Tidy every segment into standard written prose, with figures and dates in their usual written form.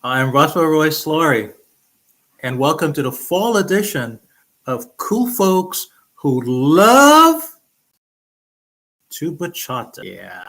I'm Roswell Roy, and welcome to the fall edition of Cool Folks Who Love to Bachata. Yeah.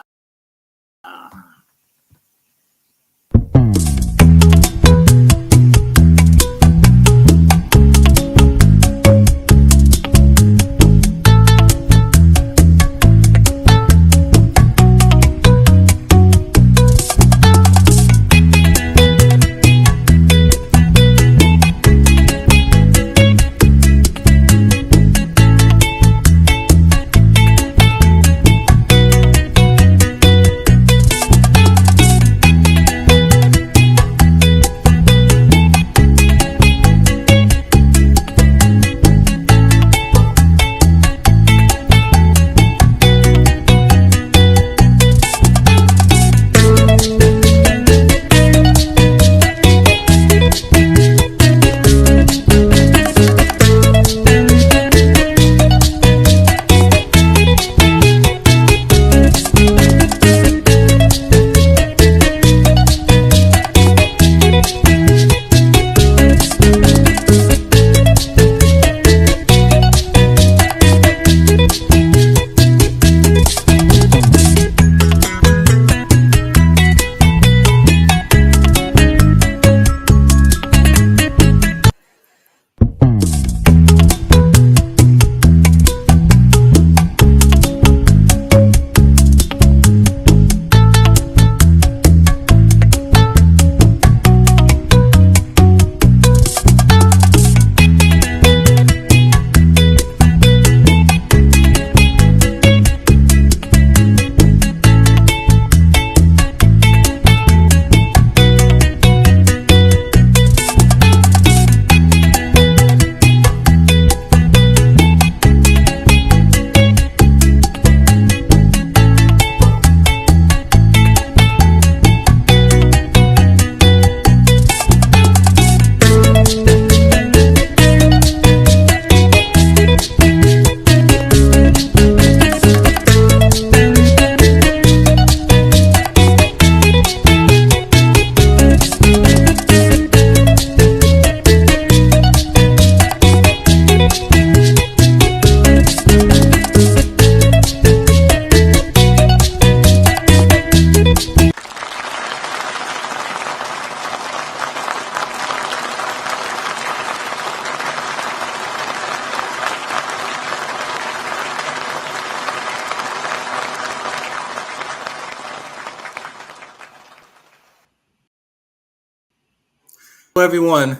Hello, everyone.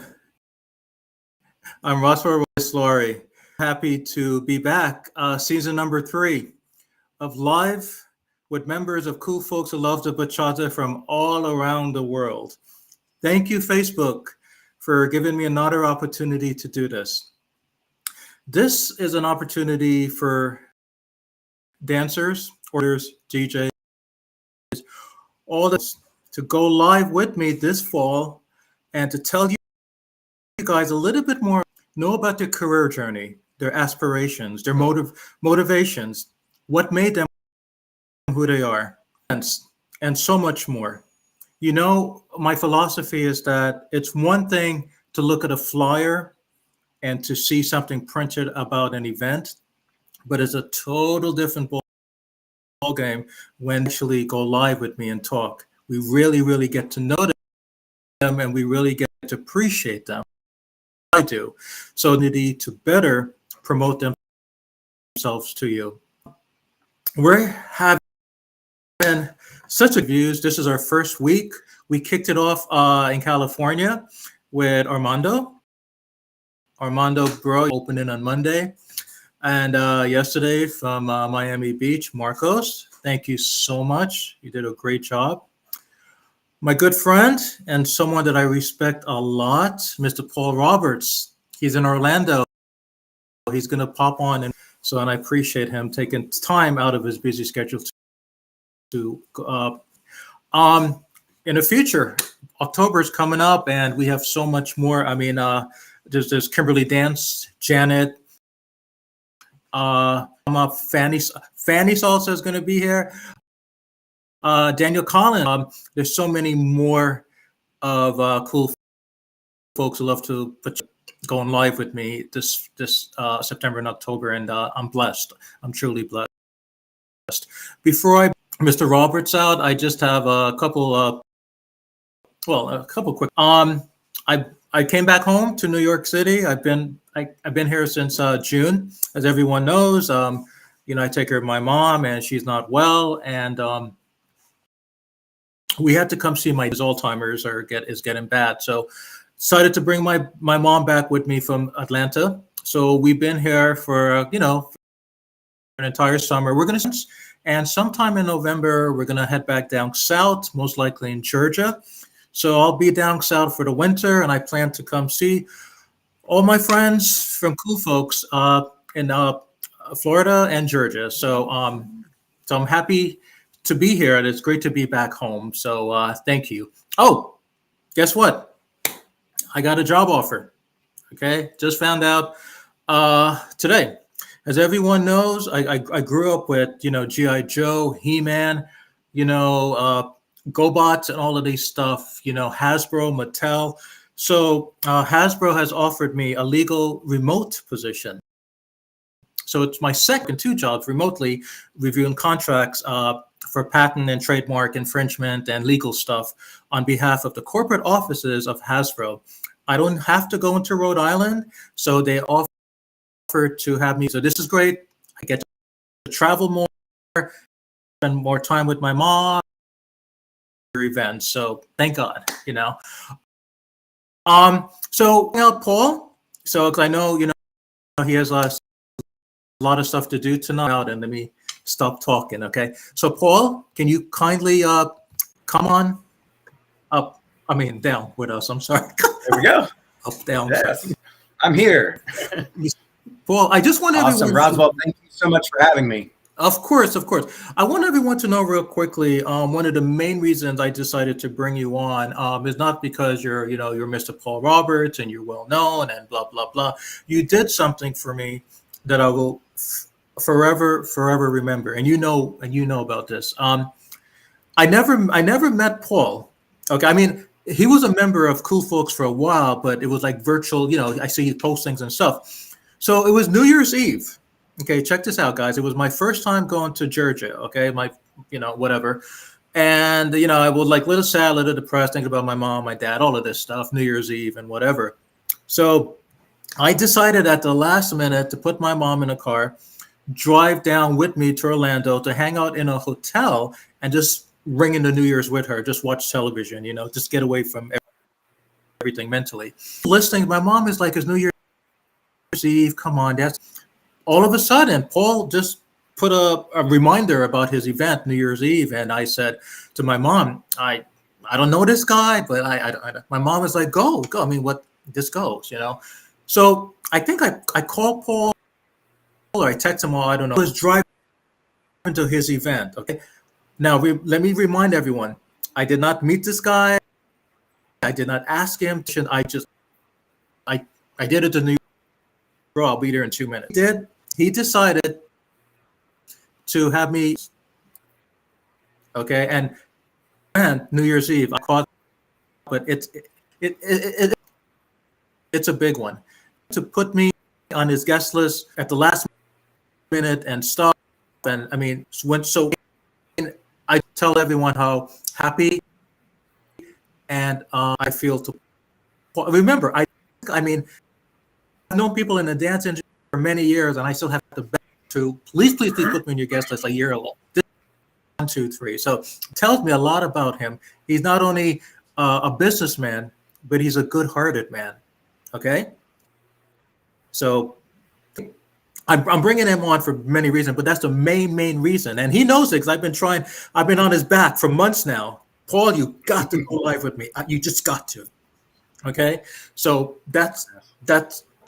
I'm Roswell Roy. Happy to be back. Season number 3 of Live with members of Cool Folks Who Love the Bachata from all around the world. Thank you, Facebook, for giving me another opportunity to do this. This is an opportunity for dancers, orders, DJs, all this to go live with me this fall and to tell you guys a little bit more, know about their career journey, their aspirations, their motivations, what made them who they are, and so much more. You know, my philosophy is that it's one thing to look at a flyer and to see something printed about an event, but it's a total different ball game when they actually go live with me and talk. We really get to know them, and we really get to appreciate them. I do. So need to better promote themselves to you. We're having such a views. This is our first week. We kicked it off in California with Armando Bro opening on Monday. And yesterday from Miami Beach, Marcos. Thank you so much. You did a great job. My good friend and someone that I respect a lot, Mr. Paul Roberts. He's in Orlando. He's going to pop on, and I appreciate him taking time out of his busy schedule to in the future. October is coming up, and we have so much more. I mean, there's Kimberly Dance, Janet, Fanny Salsa is going to be here. Daniel Collins. There's so many more of cool folks who love to put going live with me this September and October, and I'm blessed. I'm truly blessed. Before I Mr. Roberts out, I just have a couple a couple quick. I came back home to New York City. I've been here since June, as everyone knows. I take care of my mom, and she's not well, and we had to come see my Alzheimer's is getting bad. So decided to bring my mom back with me from Atlanta. So we've been here for an entire summer. We're gonna and sometime in November we're gonna head back down south, most likely in Georgia. So I'll be down south for the winter, and I plan to come see all my friends from Cool Folks in Florida and Georgia. So I'm happy to be here, and it's great to be back home. So thank you. Oh, guess what? I got a job offer. Okay, just found out today. As everyone knows, I grew up with G.I. Joe, He-Man, GoBots, and all of these stuff. Hasbro, Mattel. So Hasbro has offered me a legal remote position. So it's my second two jobs remotely reviewing contracts for patent and trademark infringement and legal stuff on behalf of the corporate offices of Hasbro. I don't have to go into Rhode Island, so they offered to have me. So this is great. I get to travel more, spend more time with my mom, events. So thank God, So Paul. So because I know he has a lot of stuff to do tonight, and let me stop talking. Okay. So Paul, can you kindly come on up? I mean down with us. I'm sorry. There we go. Up, down. Yes, I'm here. Paul, I just want awesome, Roswell. Thank you so much for having me. Of course. I want everyone to know real quickly. One of the main reasons I decided to bring you on is not because you're Mr. Paul Roberts and you're well known and blah blah blah. You did something for me that I will forever remember. And you know about this. I never met Paul. Okay, I mean he was a member of Cool Folks for a while, but it was like virtual. I see you post things and stuff. So it was New Year's Eve. Okay, check this out, guys. It was my first time going to Georgia. Okay, whatever. And, I was like a little sad, a little depressed, thinking about my mom, my dad, all of this stuff, New Year's Eve and whatever. So I decided at the last minute to put my mom in a car, drive down with me to Orlando to hang out in a hotel and just ring in the New Year's with her, just watch television, just get away from everything mentally. Listening, my mom is like, it's New Year's Eve, come on, that's... All of a sudden, Paul just put a reminder about his event, New Year's Eve, and I said to my mom, I don't know this guy, but my mom was like, go. I mean, what this goes, So I think I called Paul or I texted him, I don't know. I was driving to his event. Okay, now let me remind everyone, I did not meet this guy. I did not ask him. I did it to New York. I'll be there in 2 minutes. He decided to have me, okay, and New Year's Eve, I caught, but it's a big one. To put me on his guest list at the last minute and stuff, and I mean, I tell everyone how happy and I feel to. Remember, I mean, I've known people in the dance industry for many years, and I still have to beg to please put me on your guest list a year ago. 1, 2, 3. So it tells me a lot about him. He's not only a businessman, but he's a good-hearted man. Okay. So I'm bringing him on for many reasons, but that's the main reason, and he knows it because I've been on his back for months now. Paul, you got to go live with me. You just got to. Okay. So that's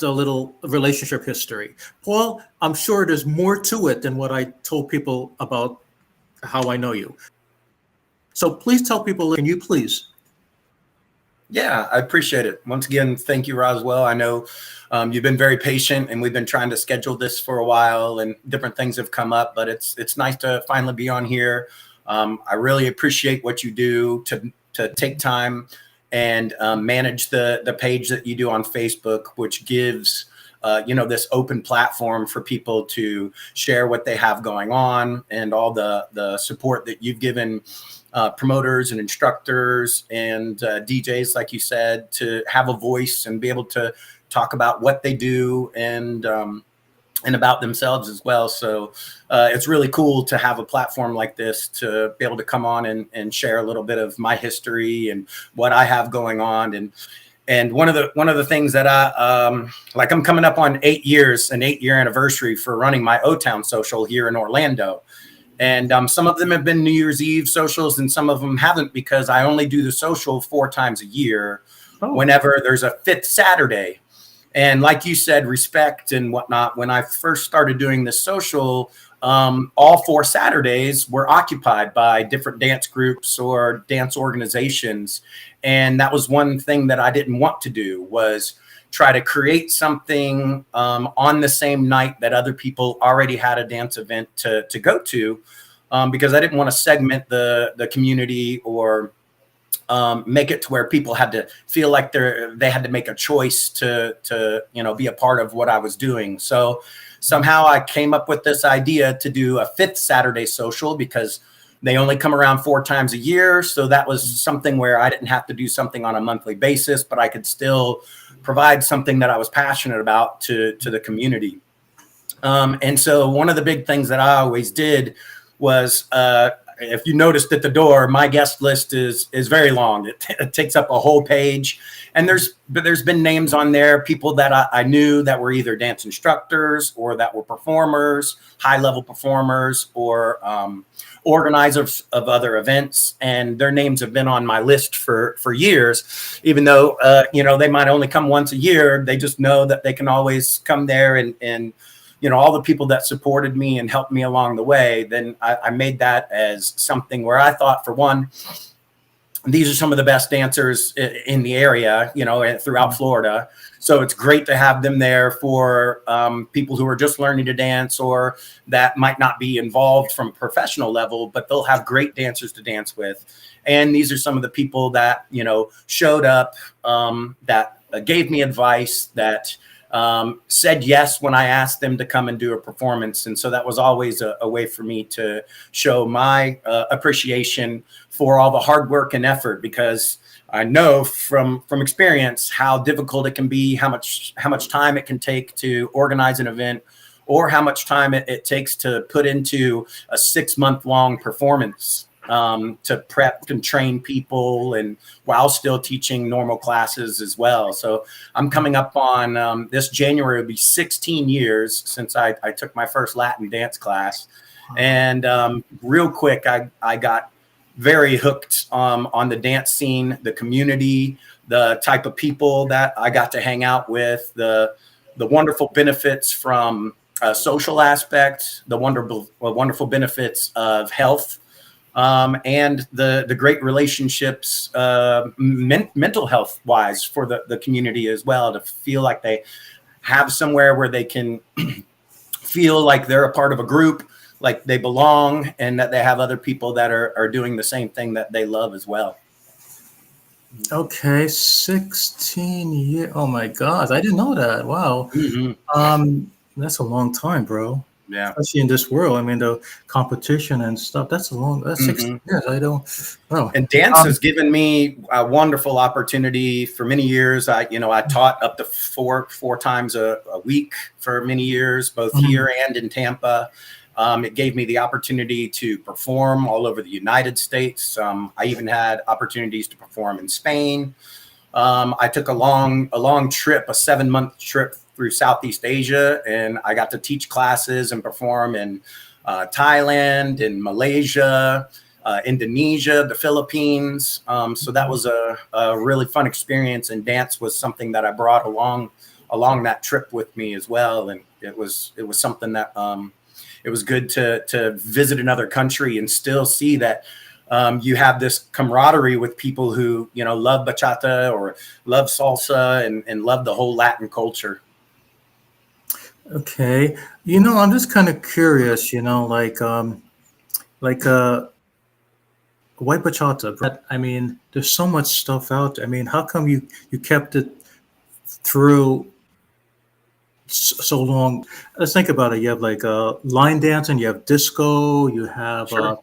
a little relationship history. Paul, I'm sure there's more to it than what I told people about how I know you. So please tell people, can you please? Yeah, I appreciate it. Once again, thank you, Roswell. I know you've been very patient, and we've been trying to schedule this for a while, and different things have come up, but it's nice to finally be on here. I really appreciate what you do to take time and manage the page that you do on Facebook, which gives this open platform for people to share what they have going on, and all the support that you've given promoters and instructors and DJs, like you said, to have a voice and be able to talk about what they do, and about themselves as well. So it's really cool to have a platform like this to be able to come on and share a little bit of my history and what I have going on. And one of the things that I'm coming up on 8 years, an 8-year anniversary for running my O-Town social here in Orlando. And some of them have been New Year's Eve socials, and some of them haven't, because I only do the social 4 times a year, whenever there's a 5th Saturday. And like you said, respect and whatnot. When I first started doing this social, all 4 Saturdays were occupied by different dance groups or dance organizations. And that was one thing that I didn't want to do, was try to create something on the same night that other people already had a dance event to go to, because I didn't want to segment the community, or make it to where people had to feel like they had to make a choice to be a part of what I was doing. So somehow I came up with this idea to do a 5th Saturday social, because they only come around 4 times a year. So that was something where I didn't have to do something on a monthly basis, but I could still provide something that I was passionate about to the community. And so one of the big things that I always did was, if you noticed at the door, my guest list is very long. It takes up a whole page, and there's been names on there, people that I knew that were either dance instructors, or that were performers, high level performers, or organizers of other events, and their names have been on my list for years. Even though they might only come once a year, they just know that they can always come there, and all the people that supported me and helped me along the way. Then I made that as something where I thought, for one, these are some of the best dancers in the area, and throughout Florida. So it's great to have them there for people who are just learning to dance, or that might not be involved from a professional level, but they'll have great dancers to dance with. And these are some of the people that, showed up, that gave me advice, that said yes when I asked them to come and do a performance. And so that was always a way for me to show my appreciation for all the hard work and effort, because I know from experience how difficult it can be, how much time it can take to organize an event, or how much time it takes to put into a 6-month-long performance, to prep and train people, and while still teaching normal classes as well. So I'm coming up on this January, it'll be 16 years since I took my first Latin dance class. And real quick, I got very hooked on the dance scene, the community, the type of people that I got to hang out with, the wonderful benefits from a social aspect, the wonderful benefits of health, and the great relationships, mental health wise, for the community as well, to feel like they have somewhere where they can feel like they're a part of a group, like they belong, and that they have other people that are doing the same thing that they love as well. Okay, 16 years. Oh my God, I didn't know that. Wow. Mm-hmm. That's a long time, bro. Yeah. Especially in this world. I mean, the competition and stuff. That's 16 years. I don't. Oh. And dance has given me a wonderful opportunity for many years. I taught up to four times a week for many years, both here and in Tampa. It gave me the opportunity to perform all over the United States. I even had opportunities to perform in Spain. I took a long trip, a 7-month trip through Southeast Asia, and I got to teach classes and perform in Thailand, in Malaysia, Indonesia, the Philippines. So that was a really fun experience, and dance was something that I brought along that trip with me as well. And it was something that it was good to visit another country and still see that you have this camaraderie with people who, love bachata or love salsa and love the whole Latin culture. Okay. I'm just kind of curious, like why bachata? I mean, there's so much stuff out there. I mean, how come you kept it through so long? Let's think about it. You have like line dancing, you have disco, you have Sure.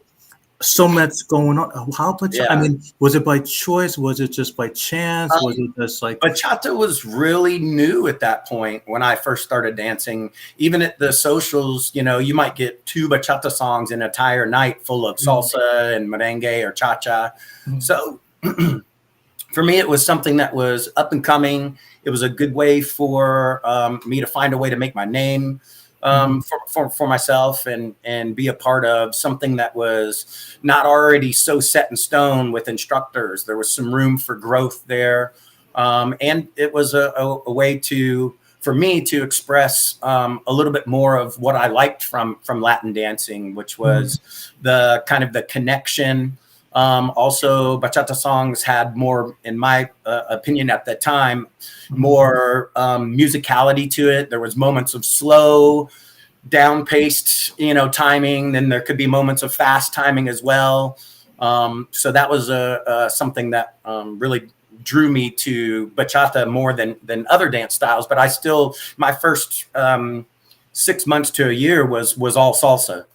so much going on. How much? I Yeah. mean, was it by choice? Was it just by chance? Was it just like? Bachata was really new at that point when I first started dancing. Even at the socials, you know, you might get 2 bachata songs in an entire night full of Mm, salsa and merengue or cha-cha. mm, So for me, it was something that was up and coming. It was a good way for me to find a way to make my name mm, for myself and be a part of something that was not already so set in stone with instructors. There was some room for growth there. And it was a way for me to express a little bit more of what I liked from Latin dancing, which mm, was the kind of the connection. Also, bachata songs had more, in my opinion at the time, mm. more musicality to it. There was moments of slow, down-paced, you know, timing. Then there could be moments of fast timing as well. So that was something that really drew me to bachata more than other dance styles. But I still, my first 6 months to a year was all salsa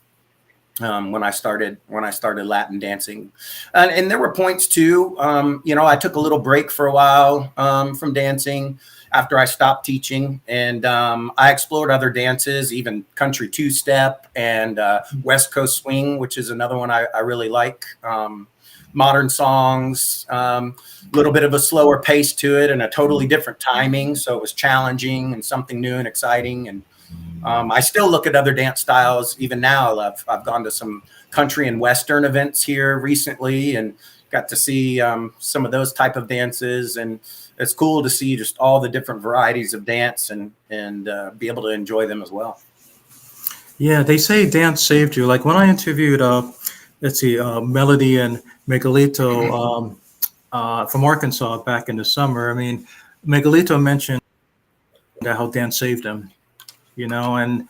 when I started Latin dancing, and there were points too. You know, I took a little break for a while from dancing after I stopped teaching, and I explored other dances, even country two-step and West Coast swing, which is another one I really like. Modern songs, a little bit of a slower pace to it, and a totally different timing. So it was challenging and something new and exciting. And I still look at other dance styles even now. I've gone to some country and Western events here recently and got to see some of those type of dances. And it's cool to see just all the different varieties of dance and be able to enjoy them as well. Yeah, they say dance saved you. Like when I interviewed, let's see, Melody and Miguelito from Arkansas back in the summer. I mean, Miguelito mentioned how dance saved him, you know, and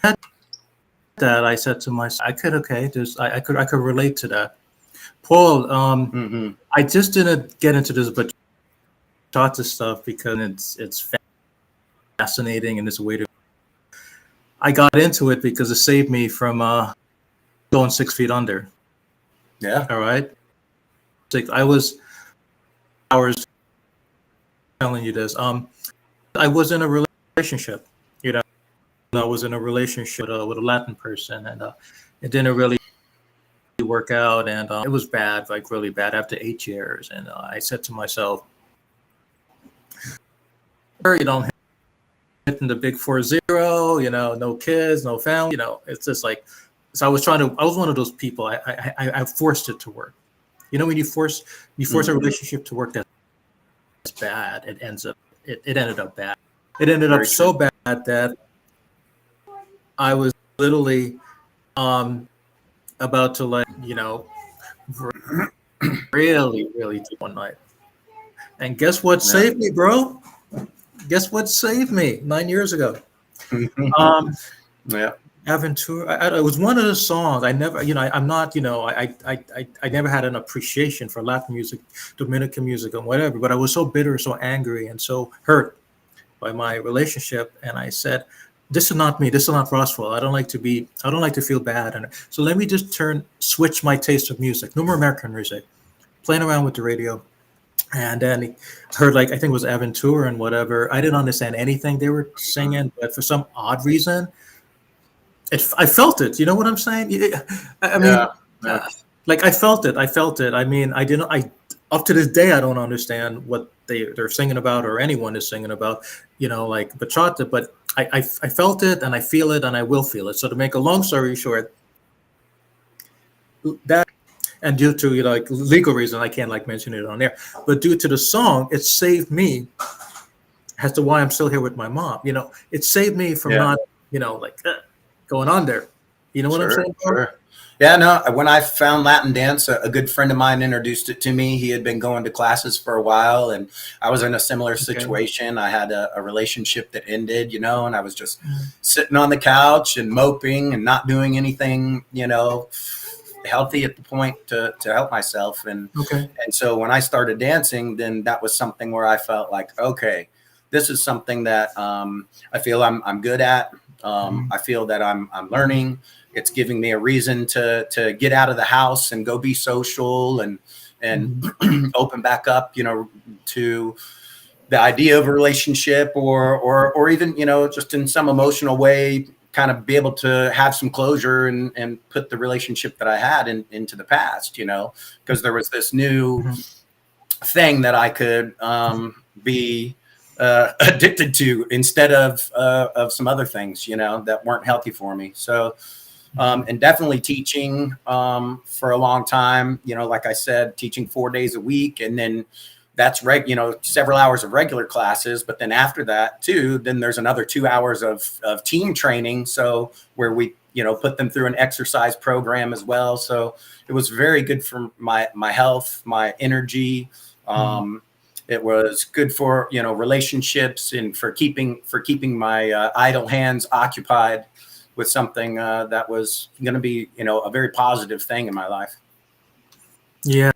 that I said to myself, I could, okay, just I could relate to that. Paul, Mm-hmm. I just didn't get into this bachata stuff because it's fascinating and it's a way to. I got into it because it saved me from going 6 feet under. Yeah. All right, I was hours telling you this. I was in a relationship, you know. I was in a relationship with a Latin person, and it didn't really work out, and it was bad, like really bad, after 8 years. And I said to myself, you don't hitting the big 40, you know, no kids, no family, you know. It's just like, so I was one of those people. I forced it to work. You know, when you force a Mm-hmm. relationship to work, that's bad. It ended up bad. It ended up Very so true. bad that I was literally about to, like, you know, really do one night. And guess what Yeah. saved me, bro? Guess what saved me 9 years ago? Um, Yeah. Aventura. It was one of the songs. I never, you know, I'm not, you know, I never had an appreciation for Latin music, Dominican music, and whatever. But I was so bitter, so angry, and so hurt by my relationship. And I said, "This is not me. This is not Roswell. I don't like to be. I don't like to feel bad." And so let me just switch my taste of music. No more American music. Playing around with the radio, and then he heard, like, I think it was Aventura and whatever. I didn't understand anything they were singing, but for some odd reason, I felt it. You know what I'm saying? I mean, Yeah. Yeah. like I felt it. I felt it. I mean, I didn't. I up to this day I don't understand what they're singing about or anyone is singing about. You know, like bachata. But I felt it and I feel it and I will feel it. So to make a long story short, that, and due to, you know, like legal reason, I can't like mention it on there. But due to the song, it saved me as to why I'm still here with my mom. You know, it saved me from Yeah. not, you know, like going on there. You know what I'm Sure. saying, bro? Sure. Yeah, no, when I found Latin dance, a good friend of mine introduced it to me. He had been going to classes for a while, and I was in a similar Okay. situation. I had a relationship that ended, you know, and I was just sitting on the couch and moping and not doing anything, you know, healthy at the point to help myself. Okay. And so when I started dancing, then that was something where I felt like, okay, this is something that I feel I'm good at. I feel that I'm learning. It's giving me a reason to get out of the house and go be social and open back up, to the idea of a relationship, or even, just in some emotional way, kind of be able to have some closure and put the relationship that I had into the past, because there was this new thing that I could be addicted to instead of some other things, that weren't healthy for me. So, and definitely teaching for a long time, like I said, teaching 4 days a week, and then that's several hours of regular classes. But then after that too, then there's another 2 hours of team training. So where we, put them through an exercise program as well. So it was very good for my health, my energy. It was good for, relationships, and for keeping my idle hands occupied with something that was going to be, a very positive thing in my life. Yeah.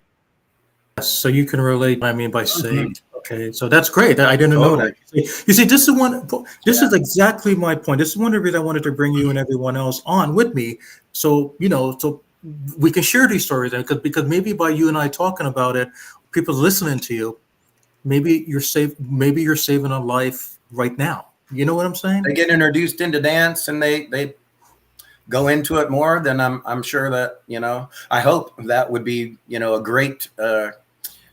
So you can relate what I mean by saved. Okay, so that's great. I didn't know that. You see, this is exactly my point. This is one of the reasons I wanted to bring you and everyone else on with me. So, so we can share these stories, because maybe by you and I talking about it, people listening to you, maybe you're saving a life right now. You know what I'm saying? They get introduced into dance and they go into it more, then I'm sure that, I hope that would be,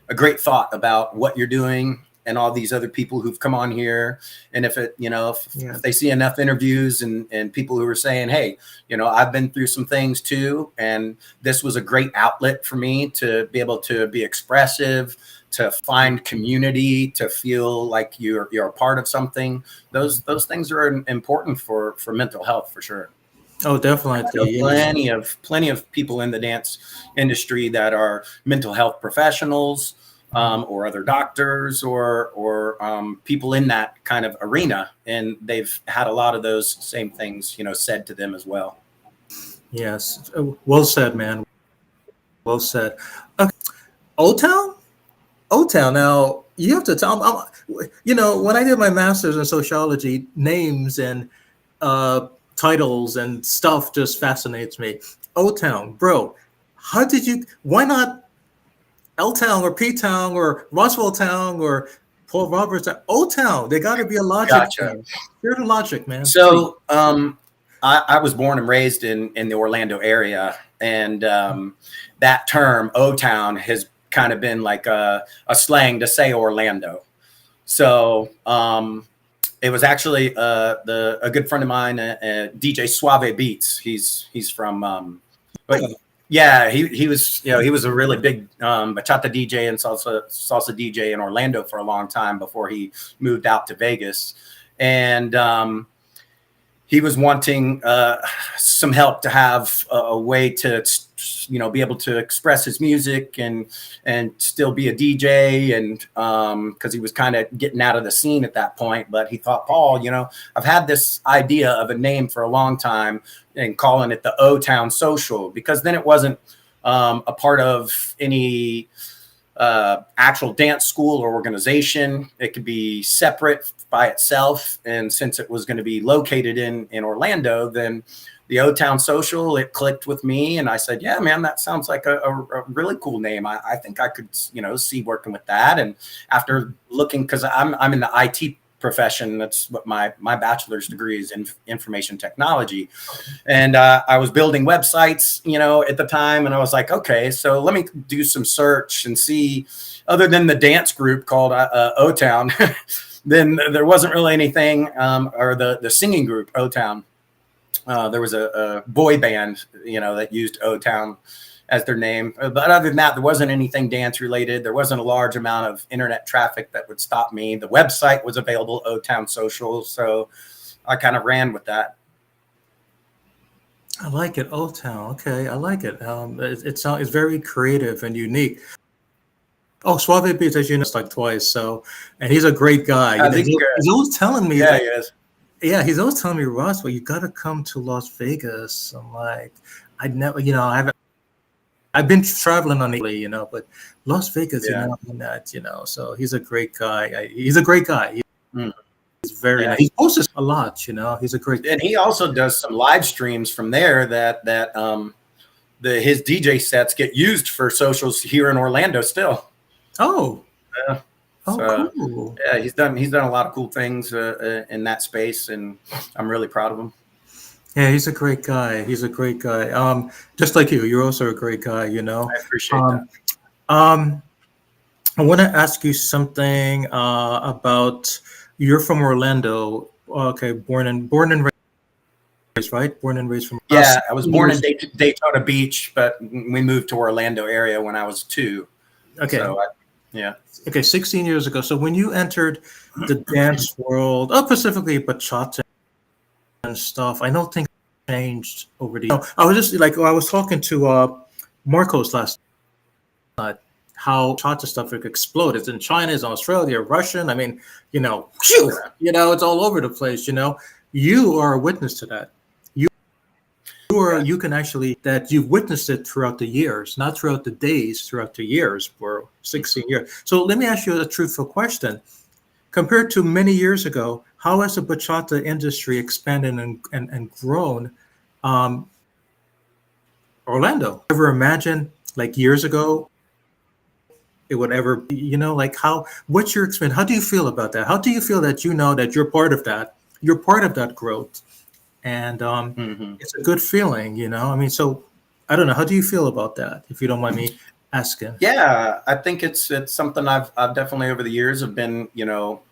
a great thought about what you're doing and all these other people who've come on here. And if it, if they see enough interviews and people who are saying, hey, I've been through some things too, and this was a great outlet for me to be able to be expressive, to find community, to feel like you're a part of something. Those things are important for mental health, for sure. Oh, definitely. Plenty of people in the dance industry that are mental health professionals, or other doctors, or people in that kind of arena, and they've had a lot of those same things, said to them as well. Yes. Well said, man. Well said. Okay. Old Town? Old Town. Now you have to tell. When I did my master's in sociology, names and titles and stuff just fascinates me. Old Town, bro. Why not L Town or P Town or Roswell Town or Paul Roberts? Old Town. They got to be a logic. Gotcha. Here's the logic, man. So, I was born and raised in the Orlando area, and that term O Town has kind of been like a slang to say Orlando. So it was actually a good friend of mine, DJ Suave Beats. He's from, but yeah, he was he was a really big bachata DJ and salsa DJ in Orlando for a long time before he moved out to Vegas, and he was wanting some help to have a way to be able to express his music and still be a DJ, and because he was kind of getting out of the scene at that point. But he thought, Paul, I've had this idea of a name for a long time and calling it the O Town Social, because then it wasn't a part of any actual dance school or organization. It could be separate by itself, and since it was going to be located in Orlando, then the O Town Social, it clicked with me, and I said, yeah, man, that sounds like a really cool name. I think I could see working with that. And after looking, because I'm in the IT profession, that's what my bachelor's degree is in information technology, and I was building websites at the time, and I was like, okay, so let me do some search and see, other than the dance group called O Town, then there wasn't really anything, or the singing group O Town. There was a boy band that used O Town as their name, but other than that, there wasn't anything dance related. There wasn't a large amount of internet traffic that would stop me. The website was available, O Town Social, so I kind of ran with that. I like it, Old Town. Okay, I like it. It's very creative and unique. Oh, Suave Beats, as you know, it's like twice. So, and he's a great guy. He's always telling me. Yeah, he is. Yeah, he's always telling me, Ross, well, you got to come to Las Vegas. I'm like, I never, I haven't. I've been traveling on Italy, but Las Vegas, Yeah. and that, so he's a great guy. He's a great guy. Mm. He's very Yeah. nice. He posts a lot, he's a great. And he also does some live streams from there his DJ sets get used for socials here in Orlando still. Oh. Yeah. Oh, So, cool. yeah, he's done a lot of cool things in that space, and I'm really proud of him. Yeah, he's a great guy. He's a great guy. Just like you, you're also a great guy, I appreciate that. Um, um, I want to ask you something about you're from Orlando. Okay, born and raised, right? Born and raised from Yeah, I was born in years. Daytona Beach, but we moved to Orlando area when I was 2. Okay. So, yeah. Okay, 16 years ago. So when you entered the dance world, specifically bachata and stuff, I know things changed over the years. I was just like, I was talking to Marcos last night, how bachata stuff exploded. It's in China, it's in Australia, Russian. I mean, phew, it's all over the place. You are a witness to that. You can actually that you've witnessed it throughout the years, not throughout the days, throughout the years for 16 years. So let me ask you a truthful question. Compared to many years ago, how has the bachata industry expanded and grown? Um, Orlando, ever imagine like years ago it would ever be, like what's your experience? How do you feel about that? How do you feel that that you're part of that? You're part of that growth. And it's a good feeling, I mean, so I don't know. How do you feel about that, if you don't mind me asking? Yeah, I think it's something I've definitely over the years have been,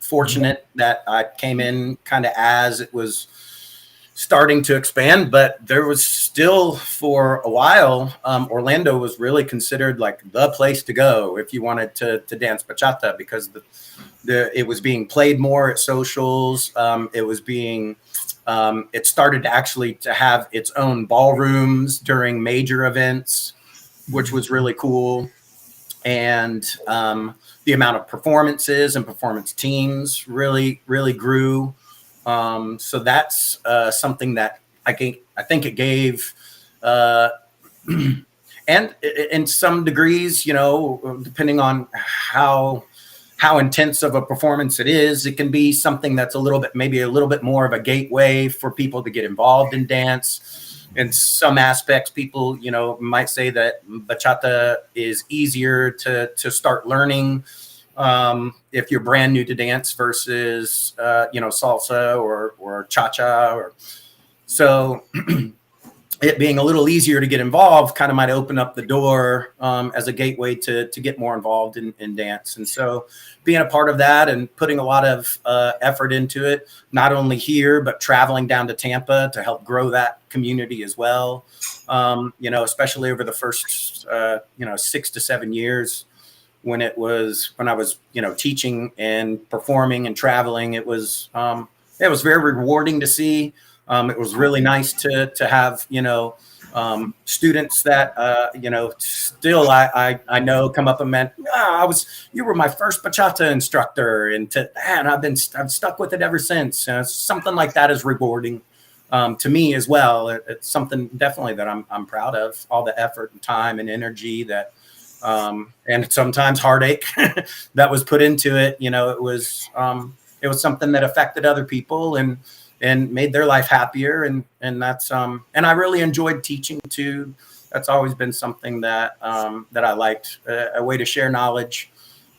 fortunate that I came in kind of as it was starting to expand, but there was still for a while, Orlando was really considered like the place to go if you wanted to dance bachata, because it was being played more at socials. It was being it started actually to have its own ballrooms during major events, which was really cool. And the amount of performances and performance teams really, really grew. So that's something that I think it gave, and in some degrees, depending on how intense of a performance it is, it can be something that's maybe a little bit more of a gateway for people to get involved in dance. In some aspects, people, might say that bachata is easier to start learning if you're brand new to dance versus, salsa or cha-cha. So it being a little easier to get involved kind of might open up the door as a gateway to get more involved in dance. And so being a part of that and putting a lot of effort into it, not only here, but traveling down to Tampa to help grow that community as well. Especially over the first, 6 to 7 years when I was, teaching and performing and traveling, it was very rewarding to see. It was really nice to have, students that, still I know come up and meant, you were my first bachata instructor, and I've stuck with it ever since. Something like that is rewarding to me as well. It's something definitely that I'm proud of, all the effort and time and energy that, and sometimes heartache that was put into it. It was something that affected other people and made their life happier. And that's, and I really enjoyed teaching too. That's always been something that I liked, a way to share knowledge,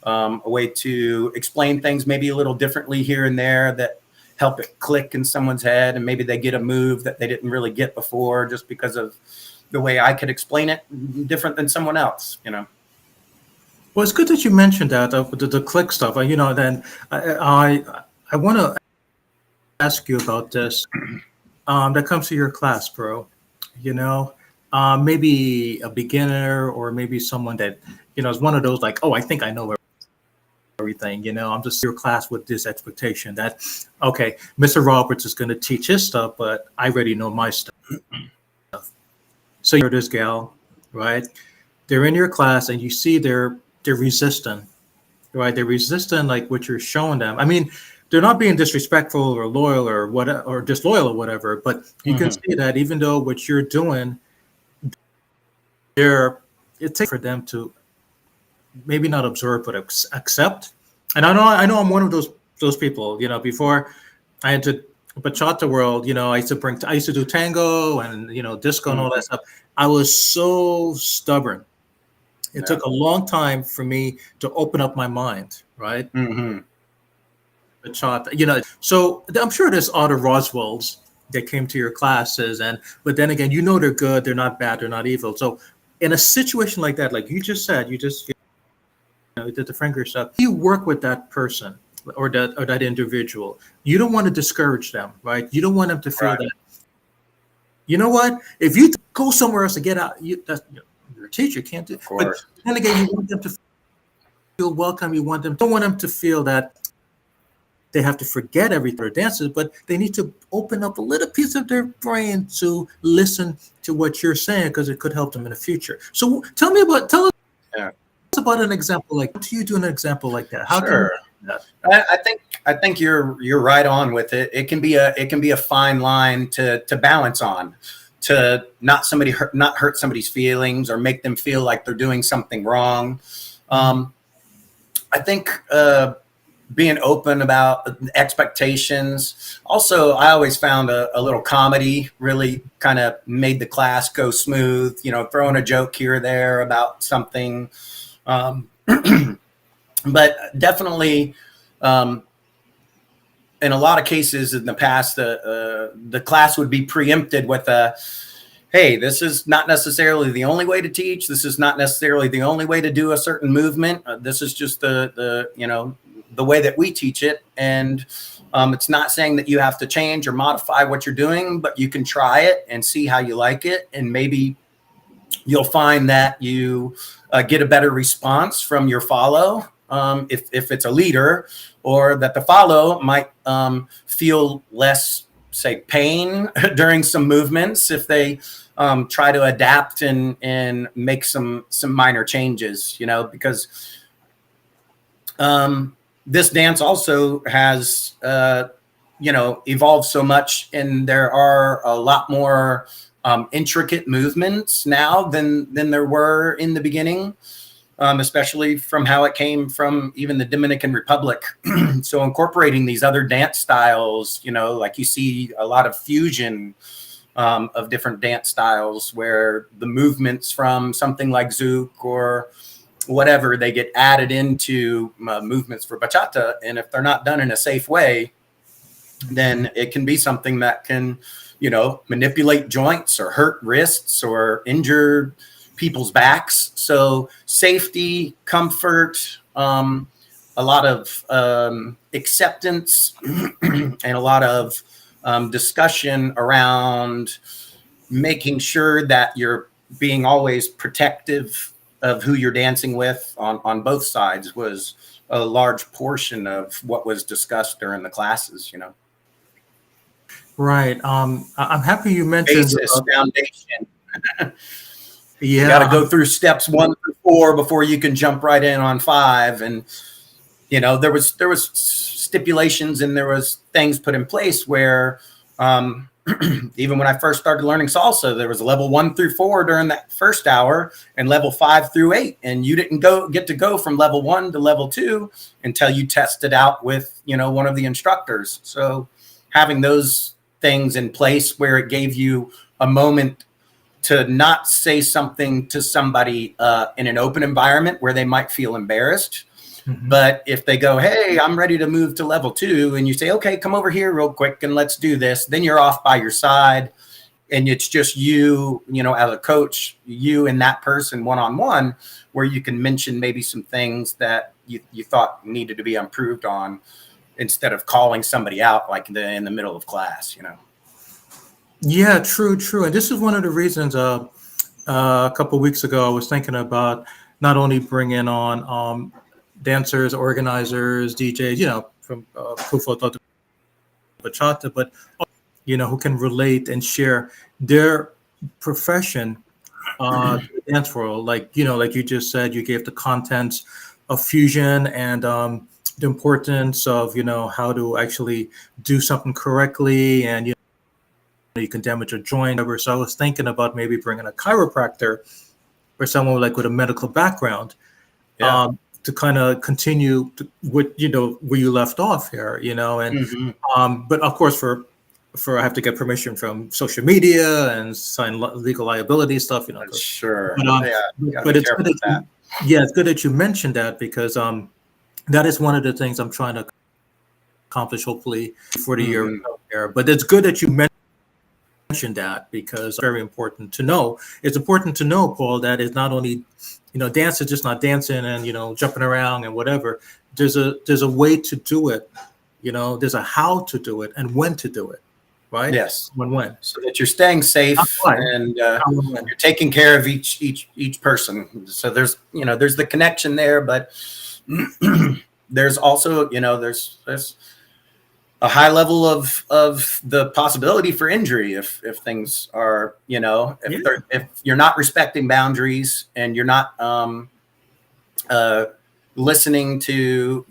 a way to explain things maybe a little differently here and there that help it click in someone's head. And maybe they get a move that they didn't really get before just because of the way I could explain it different than someone else, Well, it's good that you mentioned that the click stuff. Then I want to ask you about this. That comes to your class, bro. Maybe a beginner or maybe someone that is one of those like, oh, I think I know everything. I'm just your class with this expectation that, okay, Mr. Roberts is going to teach his stuff, but I already know my stuff. So you're this gal, right? They're in your class and you see they're resistant, right? They're resistant like what you're showing them. I mean, they're not being disrespectful or loyal or disloyal or whatever, but you can see that even though what you're doing, they're it takes for them to maybe not observe but accept. And I know I'm one of those people. Before I entered bachata world, I used to do tango and disco and all that stuff. I was so stubborn. It Yeah. took a long time for me to open up my mind, right? Mm-hmm. Bachata, so I'm sure there's other Roswells that came to your classes, but then again, they're good, they're not bad, they're not evil. So in a situation like that, like you just said, you just did the finger stuff. You work with that person or that individual. You don't want to discourage them, right? You don't want them to feel Right. that. You know what? If you go somewhere else to get out, you're a teacher, can't do. Of But course. then again, you want them to feel welcome. You don't want them to feel that they have to forget everything or dances, but they need to open up a little piece of their brain to listen to what you're saying because it could help them in the future. So tell us Yeah. about an example like. How do you do an example like that? How do you Sure. do that? I think you're right on with it. It can be a fine line to balance on, to not hurt somebody's feelings or make them feel like they're doing something wrong. I think being open about expectations. Also, I always found a little comedy really kind of made the class go smooth. Throwing a joke here or there about something. But definitely, in a lot of cases in the past, the class would be preempted with a, hey, this is not necessarily the only way to teach. This is not necessarily the only way to do a certain movement. This is just the way that we teach it. And it's not saying that you have to change or modify what you're doing, but you can try it and see how you like it. And maybe you'll find that you get a better response from your follow, if it's a leader, or that the follow might feel less, say, pain during some movements if they try to adapt and make some minor changes, because this dance also has evolved so much, and there are a lot more intricate movements now than there were in the beginning, especially from how it came from even the Dominican Republic. So incorporating these other dance styles, like you see a lot of fusion of different dance styles where the movements from something like Zouk or whatever, they get added into movements for bachata. And if they're not done in a safe way, then it can be something that can, manipulate joints or hurt wrists or injure people's backs. So safety, comfort, a lot of acceptance, and a lot of discussion around making sure that you're being always protective of who you're dancing with on both sides was a large portion of what was discussed during the classes. Right. I'm happy you mentioned. Basis, foundation. You got Yeah. to go through steps 1 through 4 before you can jump right in on 5. And there was stipulations and there was things put in place where even when I first started learning salsa, there was level 1 through 4 during that first hour and level 5 through 8. And you didn't get to go from level 1 to level 2 until you tested out with, one of the instructors. So having those things in place where it gave you a moment to not say something to somebody in an open environment where they might feel embarrassed. Mhm. But if they go, hey, I'm ready to move to level 2, and you say, okay, come over here real quick and let's do this, then you're off by your side. And it's just you, as a coach, you and that person one-on-one, where you can mention maybe some things that you thought needed to be improved on instead of calling somebody out like in the middle of class, Yeah, true, true. And this is one of the reasons a couple of weeks ago I was thinking about not only bringing on dancers, organizers, DJs, from coolfolkswholovetobachata, but who can relate and share their profession to the dance world. Like you just said, you gave the contents of fusion and the importance of how to actually do something correctly, and you can damage a joint. So I was thinking about maybe bringing a chiropractor for someone like with a medical background, Yeah. to kind of continue with, where you left off here, and but of course for I have to get permission from social media and sign legal liability stuff, Sure. but Yeah. Gotta but be it's good careful that with that. yeah, it's good that you mentioned that, because that is one of the things I'm trying to accomplish, hopefully before the year is out there. But it's good that you mentioned that, because it's very important to know. It's important to know, Paul, that it's not only, dance is just not dancing and, jumping around and whatever. There's a way to do it. There's a how to do it and when to do it, right? Yes. When. So that you're staying safe Why? and How and when. you're taking care of each person. So there's there's the connection there, but there's also there's a high level of the possibility for injury if things are if you're not respecting boundaries and you're not listening to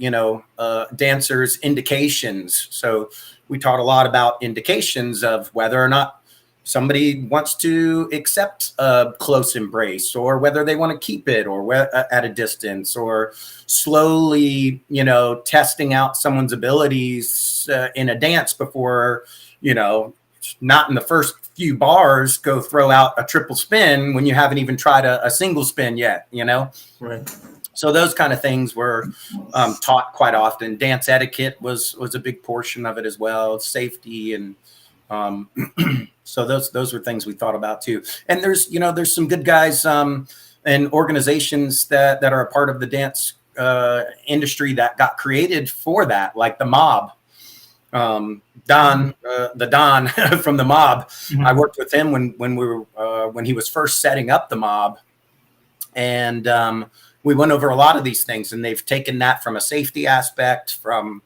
dancers' indications. So we taught a lot about indications of whether or not somebody wants to accept a close embrace, or whether they want to keep it, or at a distance, or slowly, testing out someone's abilities in a dance before, not in the first few bars go throw out a triple spin when you haven't even tried a single spin yet, Right. So those kind of things were taught quite often. Dance etiquette was a big portion of it as well. Safety and so those were things we thought about too. And there's some good guys and organizations that are a part of the dance industry that got created for that, like the Mob. Don, the Don from the Mob. I worked with him when he was first setting up the Mob, and we went over a lot of these things, and they've taken that from a safety aspect, from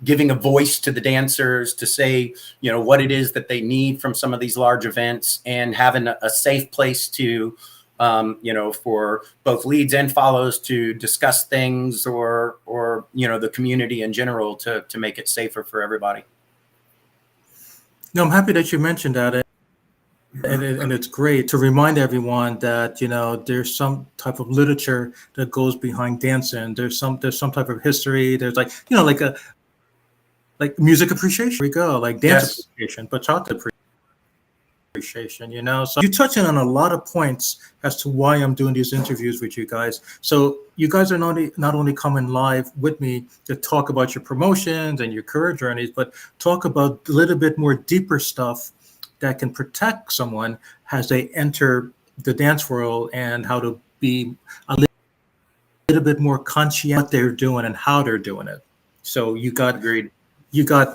giving a voice to the dancers to say, what it is that they need from some of these large events, and having a safe place to, for both leads and follows to discuss things, or the community in general to make it safer for everybody. No, I'm happy that you mentioned that. And it's great to remind everyone that there's some type of literature that goes behind dancing. There's some type of history. There's like music appreciation. Here we go, like dance appreciation, bachata appreciation. So you're touching on a lot of points as to why I'm doing these interviews with you guys. So you guys are not only coming live with me to talk about your promotions and your career journeys, but talk about a little bit more deeper stuff that can protect someone as they enter the dance world, and how to be a little bit more conscious what they're doing and how they're doing it. So you got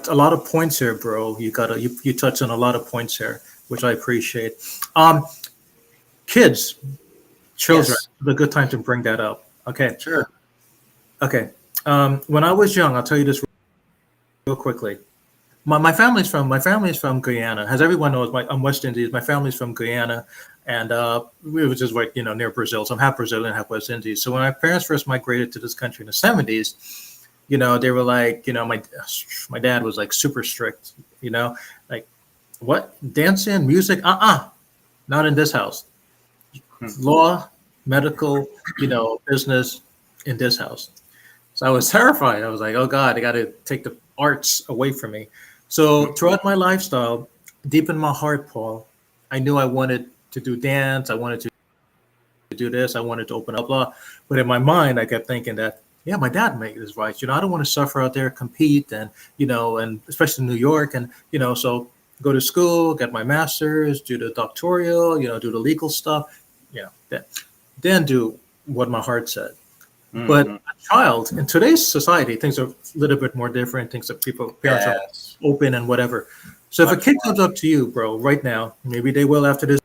a lot of points here, bro. You touched on a lot of points here, which I appreciate. Kids, children, it's a good time to bring that up. Okay. Sure. Okay. When I was young, I'll tell you this real quickly. My family's from Guyana. As everyone knows, I'm West Indies. My family's from Guyana, and we was just like near Brazil. So I'm half Brazilian, half West Indies. So when my parents first migrated to this country in the '70s, they were like, my dad was like super strict. Like, what, dancing, music? Not in this house. Law, medical, business in this house. So I was terrified. I was like, oh God, I got to take the arts away from me. So throughout my lifestyle, deep in my heart, Paul, I knew I wanted to do dance. I wanted to do this. I wanted to open up, blah. But in my mind, I kept thinking that, yeah, my dad made this right. I don't want to suffer out there, compete, and, and especially in New York. And, so go to school, get my master's, do the doctoral, do the legal stuff, then do what my heart said. But a child in today's society, things are a little bit more different. Things that parents are open and whatever. So if a kid comes up to you, bro, right now, maybe they will after this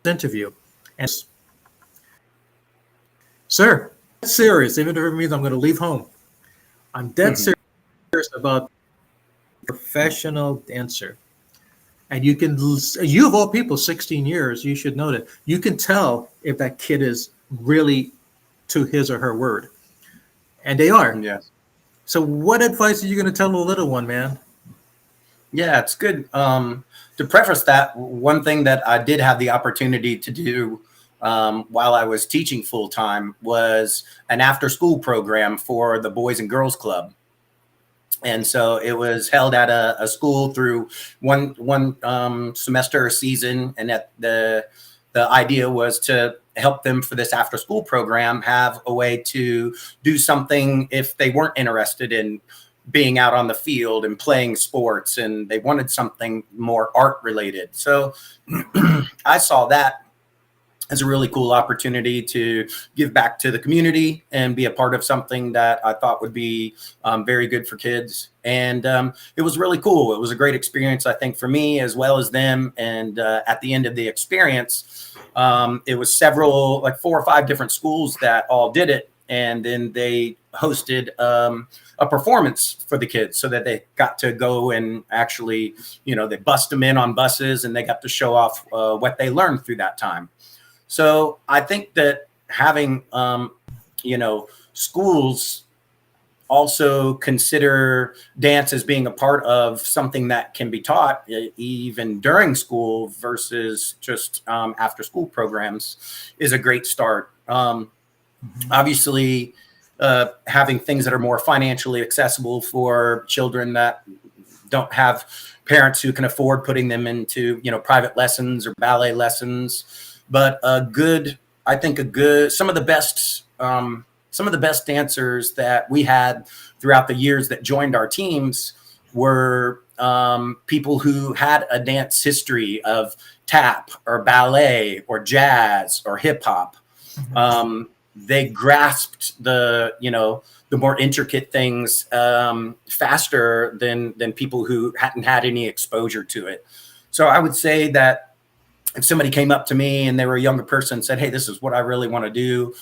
interview, and sir, that's serious, even if it means I'm going to leave home. I'm dead serious about professional dancer. And you of all people, 16 years, you should know that. You can tell if that kid is really to his or her word. And they are. Yes. So what advice are you going to tell the little one, man? Yeah, it's good. To preface that, one thing that I did have the opportunity to do while I was teaching full time was an after school program for the Boys and Girls Club. And so it was held at a school through one semester or season, and that the idea was to help them for this after school program have a way to do something if they weren't interested in being out on the field and playing sports, and they wanted something more art related. So I saw that as a really cool opportunity to give back to the community and be a part of something that I thought would be very good for kids. And it was really cool. It was a great experience, I think, for me as well as them. And at the end of the experience, it was several, like 4 or 5 different schools that all did it. And then they hosted a performance for the kids so that they got to go and actually, they bust them in on buses and they got to show off what they learned through that time. So I think that having, schools also consider dance as being a part of something that can be taught even during school versus just after school programs is a great start. Obviously, having things that are more financially accessible for children that don't have parents who can afford putting them into, private lessons or ballet lessons. But some of the best dancers that we had throughout the years that joined our teams were people who had a dance history of tap or ballet or jazz or hip hop. They grasped the more intricate things faster than people who hadn't had any exposure to it. So I would say that if somebody came up to me and they were a younger person and said, hey, this is what I really want to do,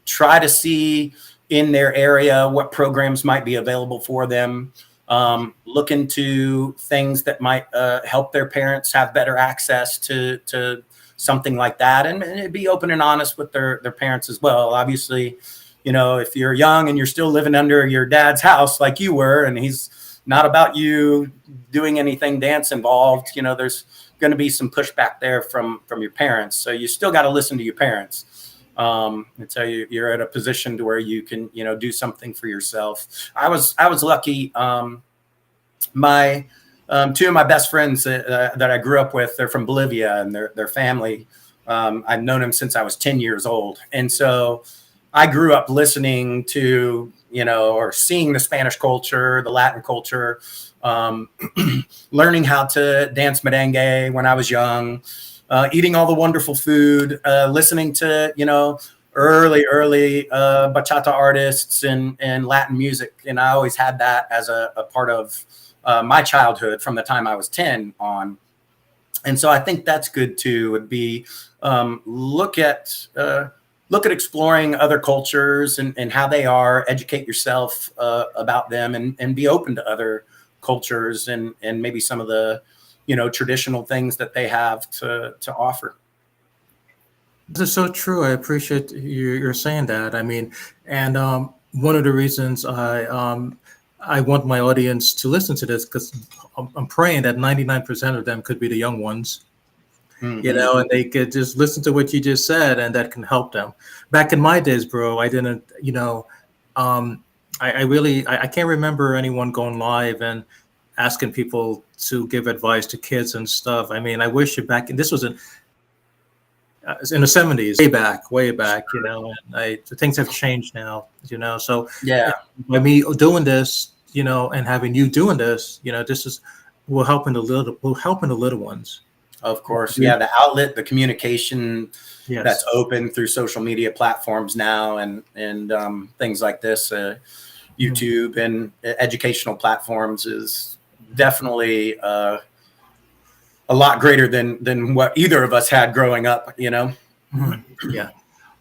try to see in their area what programs might be available for them. Look into things that might help their parents have better access to something like that, and be open and honest with their parents as well. Obviously, if you're young and you're still living under your dad's house like you were, and he's not about you doing anything dance involved, there's going to be some pushback there from your parents. So you still got to listen to your parents until you're at a position to where you can, do something for yourself. I was lucky. My 2 of my best friends that I grew up with, they're from Bolivia, and their family. I've known them since I was 10 years old. And so I grew up listening to, or seeing the Spanish culture, the Latin culture, learning how to dance merengue when I was young, eating all the wonderful food, listening to, early bachata artists and Latin music. And I always had that as a part of my childhood from the time I was 10 on. And so I think that's good too, would be look at exploring other cultures and how they are, educate yourself about them, and be open to other cultures and maybe some of the, traditional things that they have to offer. This is so true. I appreciate you're saying that. I mean, and one of the reasons I want my audience to listen to this, because I'm praying that 99% of them could be the young ones, Mm-hmm. And they could just listen to what you just said, and that can help them. Back in my days, bro, I didn't, I can't remember anyone going live and asking people to give advice to kids and stuff. I mean, I wish it back, and this was in the 70s, way back, and things have changed now, so Yeah, by me doing this, and having you doing this, will help in the little ones. of course. Yeah, the outlet, the communication Yes. that's open through social media platforms now, and things like this, YouTube and educational platforms is definitely a lot greater than what either of us had growing up. Yeah.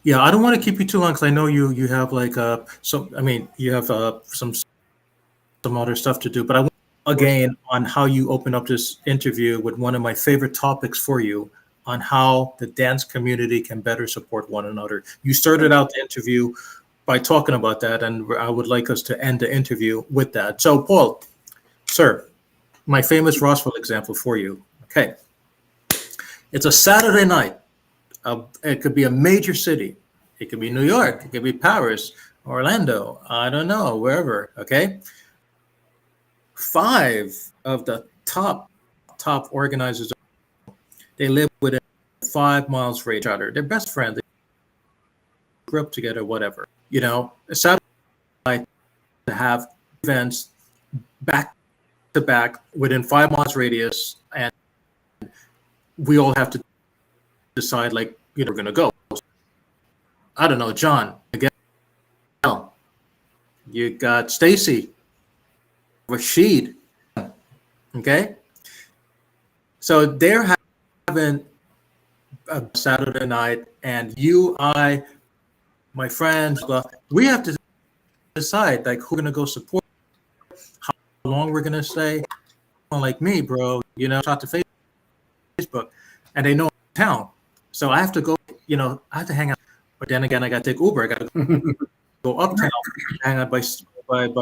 Yeah, I don't want to keep you too long because I know you have like you have some other stuff to do, but I want again on how you open up this interview with one of my favorite topics for you, on how the dance community can better support one another. You started out the interview by talking about that, and I would like us to end the interview with that. So, Paul, sir, my famous Roswell example for you. Okay. It's a Saturday night. It could be a major city. It could be New York. It could be Paris, Orlando. I don't know, wherever. Okay. 5 of the top organizers, they live within 5 miles radius of each other. They're best friends. They grew up together, whatever. Satellite to have events back to back within 5 miles radius, and we all have to decide, like, we're going to go. I don't know, John, again, you got Stacy, Rashid. Okay. So they're having a Saturday night, and you, I, my friends, we have to decide, like, who we're going to go support, how long we're going to stay. Like me, bro, shot to Facebook, and they know I'm in town. So I have to go, I have to hang out. But then again, I got to take Uber. I got to go uptown, hang out by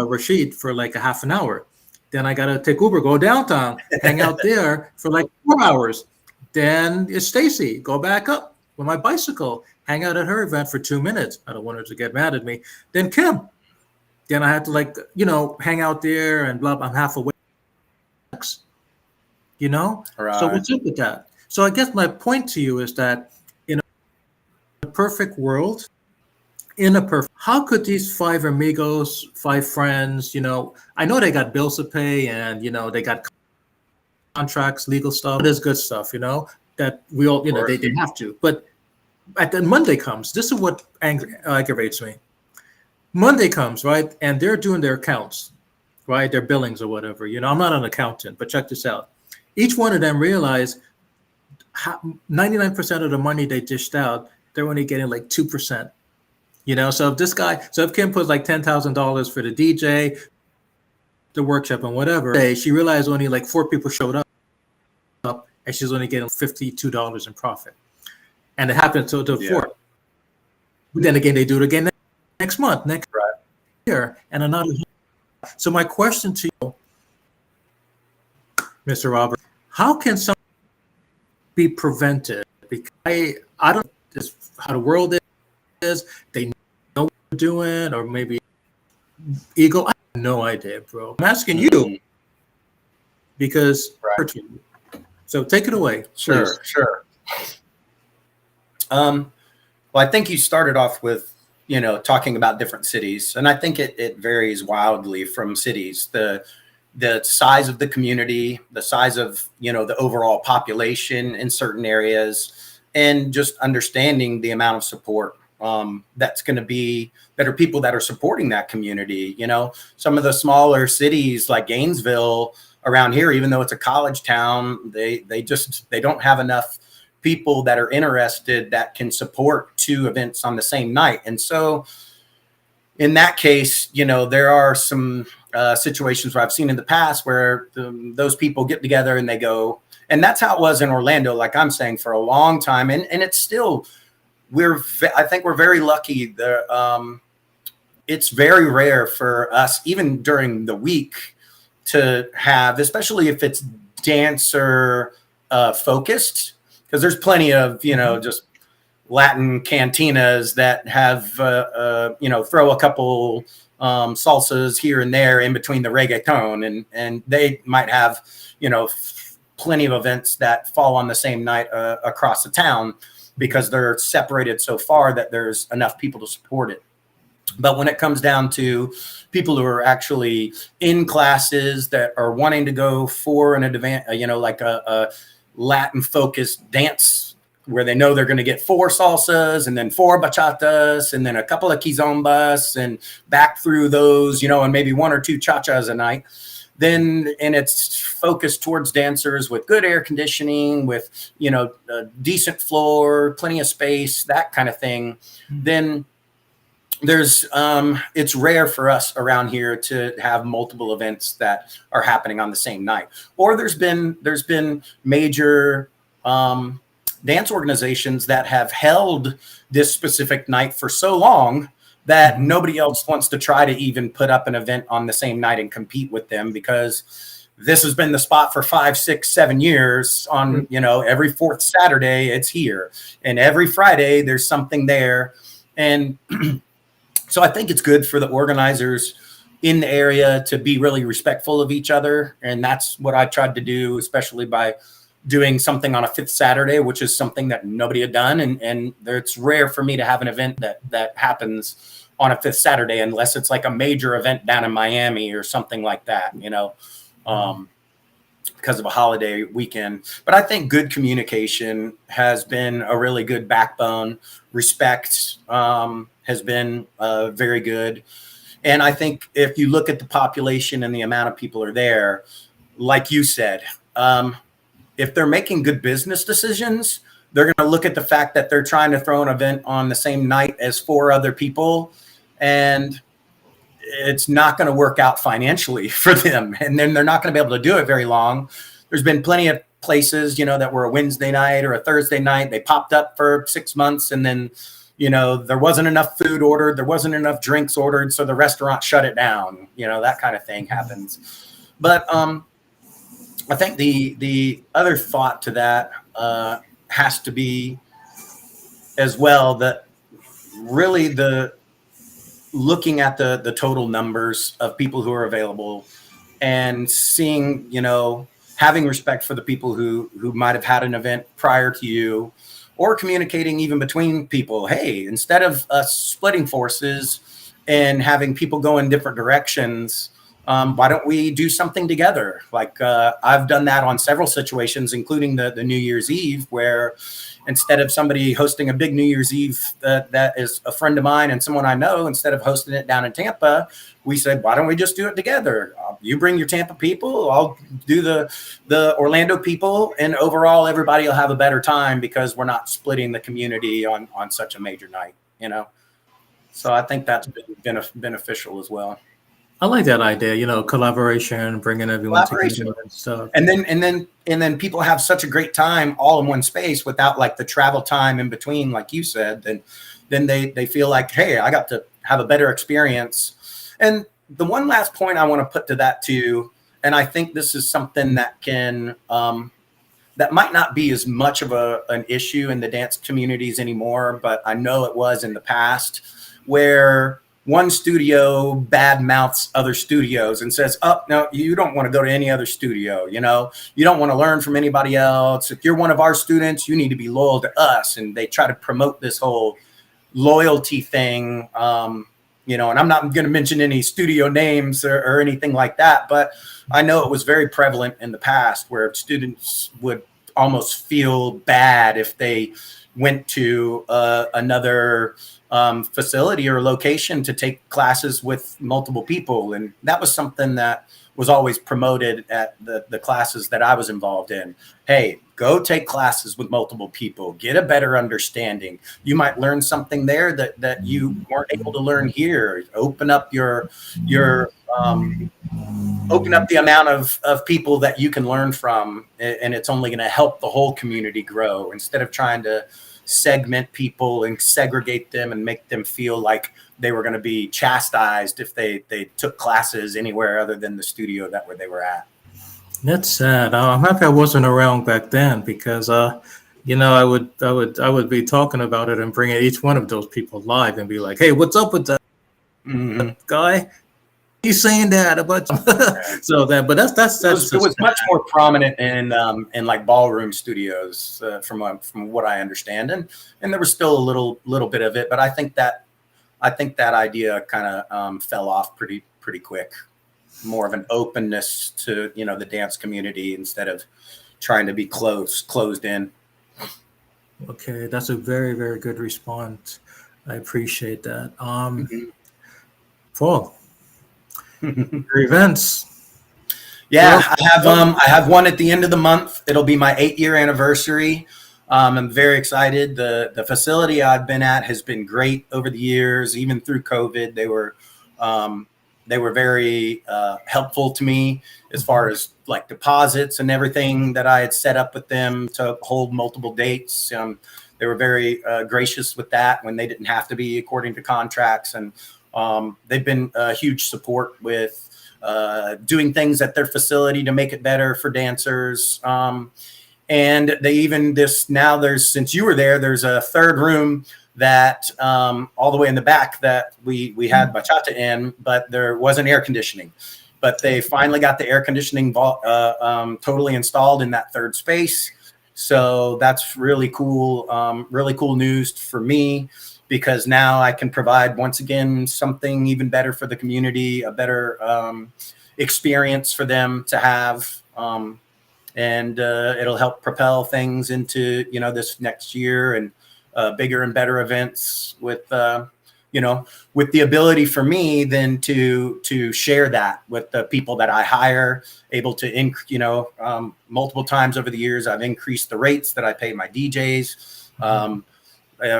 Rashid for like a half an hour. Then I got to take Uber, go downtown, hang out there for like 4 hours. Then it's Stacy, go back up with my bicycle, hang out at her event for 2 minutes. I don't want her to get mad at me. Then Kim. Then I had to, like, hang out there and blah, I'm half awake. Right. So what's up with that? So I guess my point to you is that in a perfect world, how could these 5 amigos, 5 friends, I know they got bills to pay, and they got contracts, legal stuff. There's good stuff, that we all, they have to. But then Monday comes. This is what aggravates me. Monday comes, right, and they're doing their accounts, right, their billings or whatever. I'm not an accountant, but check this out. Each one of them realize 99% of the money they dished out, they're only getting like 2%. So if Kim puts like $10,000 for the DJ, the workshop, and whatever, she realized only like 4 people showed up, and she's only getting $52 in profit. And it happened to 4. But then again, they do it again next month, next year, and another. So my question to you, Mr. Robert, how can something be prevented? Because I don't know how the world is. They know what they're doing, or maybe ego. I have no idea, bro. I'm asking you because. So take it away. Sure. Well, I think you started off with, talking about different cities, and I think it varies wildly from cities. The size of the community, the size of, the overall population in certain areas, and just understanding the amount of support that's going to be, that are people that are supporting that community. Some of the smaller cities like Gainesville around here, even though it's a college town, they don't have enough people that are interested that can support 2 events on the same night. And so in that case, there are some situations where I've seen in the past where those people get together and they go, and that's how it was in Orlando, like I'm saying, for a long time. And it's still, I think we're very lucky. It's very rare for us, even during the week, to have, especially if it's dancer focused, because there's plenty of, just Latin cantinas that have, throw a couple salsas here and there in between the reggaeton, and they might have, plenty of events that fall on the same night across the town, because they're separated so far that there's enough people to support it. But when it comes down to people who are actually in classes that are wanting to go for an event, like a Latin focused dance where they know they're going to get 4 salsas and then 4 bachatas and then a couple of kizombas and back through those, and maybe 1 or 2 cha-chas a night. Then, and it's focused towards dancers with good air conditioning, with, a decent floor, plenty of space, that kind of thing. Then there's, it's rare for us around here to have multiple events that are happening on the same night. Or there's been major dance organizations that have held this specific night for so long that nobody else wants to try to even put up an event on the same night and compete with them, because this has been the spot for 5, 6, 7 years. On, you know, every fourth Saturday it's here, and every Friday there's something there. And so I think it's good for the organizers in the area to be really respectful of each other. And that's what I tried to do, especially by doing something on a fifth Saturday, which is something that nobody had done. And it's rare for me to have an event that happens on a fifth Saturday, unless it's like a major event down in Miami or something like that, you know, because of a holiday weekend. But I think good communication has been a really good backbone. Respect has been very good. And I think if you look at the population and the amount of people are there, like you said, if they're making good business decisions, they're going to look at the fact that they're trying to throw an event on the same night as 4 other people, and it's not going to work out financially for them. And then they're not going to be able to do it very long. There's been plenty of places, you know, that were a Wednesday night or a Thursday night. They popped up for 6 months, and then, you know, there wasn't enough food ordered. There wasn't enough drinks ordered. So the restaurant shut it down. You know, that kind of thing happens. But I think the other thought to that has to be as well that really the looking at the total numbers of people who are available and seeing, you know, having respect for the people who might have had an event prior to you, or communicating even between people. Hey, instead of us splitting forces and having people go in different directions, why don't we do something together? Like I've done that on several situations, including the New Year's Eve, where instead of somebody hosting a big New Year's Eve that is a friend of mine and someone I know, instead of hosting it down in Tampa, we said, why don't we just do it together? You bring your Tampa people, I'll do the Orlando people, and overall everybody will have a better time because we're not splitting the community on such a major night, you know? So I think that's been beneficial as well. I like that idea, you know, collaboration, bringing everyone together and stuff. And then people have such a great time all in one space without like the travel time in between, like you said. Then they feel like, hey, I got to have a better experience. And the one last point I want to put to that too, and I think this is something that can that might not be as much of an issue in the dance communities anymore, but I know it was in the past, where one studio bad mouths other studios and says, oh, no, you don't want to go to any other studio. You know, you don't want to learn from anybody else. If you're one of our students, you need to be loyal to us. And they try to promote this whole loyalty thing. You know, and I'm not going to mention any studio names or anything like that, but I know it was very prevalent in the past where students would almost feel bad if they went to another facility or location to take classes with multiple people. And that was something that was always promoted at the classes that I was involved in. Hey, go take classes with multiple people, get a better understanding. You might learn something there that you weren't able to learn here. Open up open up the amount of people that you can learn from, and it's only going to help the whole community grow, instead of trying to segment people and segregate them and make them feel like they were going to be chastised if they took classes anywhere other than the studio that where they were at. That's sad. I'm happy I wasn't around back then, because you know, I would be talking about it and bringing each one of those people live and be like, hey, what's up with that guy? He's saying that about so that, but that's it was much more prominent in like ballroom studios from what I understand, and there was still a little bit of it, but I think that idea kind of fell off pretty quick. More of an openness to, you know, the dance community instead of trying to be closed in. Okay, that's a very, very good response. I appreciate that. Paul, your events. Yeah, I have one at the end of the month. It'll be my 8-year anniversary. I'm very excited. The facility I've been at has been great over the years, even through COVID. They were very helpful to me as far as like deposits and everything that I had set up with them to hold multiple dates. They were very gracious with that when they didn't have to be according to contracts, and they've been a huge support with doing things at their facility to make it better for dancers. And they even since you were there, there's a third room that all the way in the back that we had bachata in, but there wasn't air conditioning. But they finally got the air conditioning totally installed in that third space. So that's really cool news for me, because now I can provide, once again, something even better for the community, a better experience for them to have. And it'll help propel things into, this next year, and bigger and better events with, with the ability for me then to share that with the people that I hire, able to, multiple times over the years, I've increased the rates that I pay my DJs.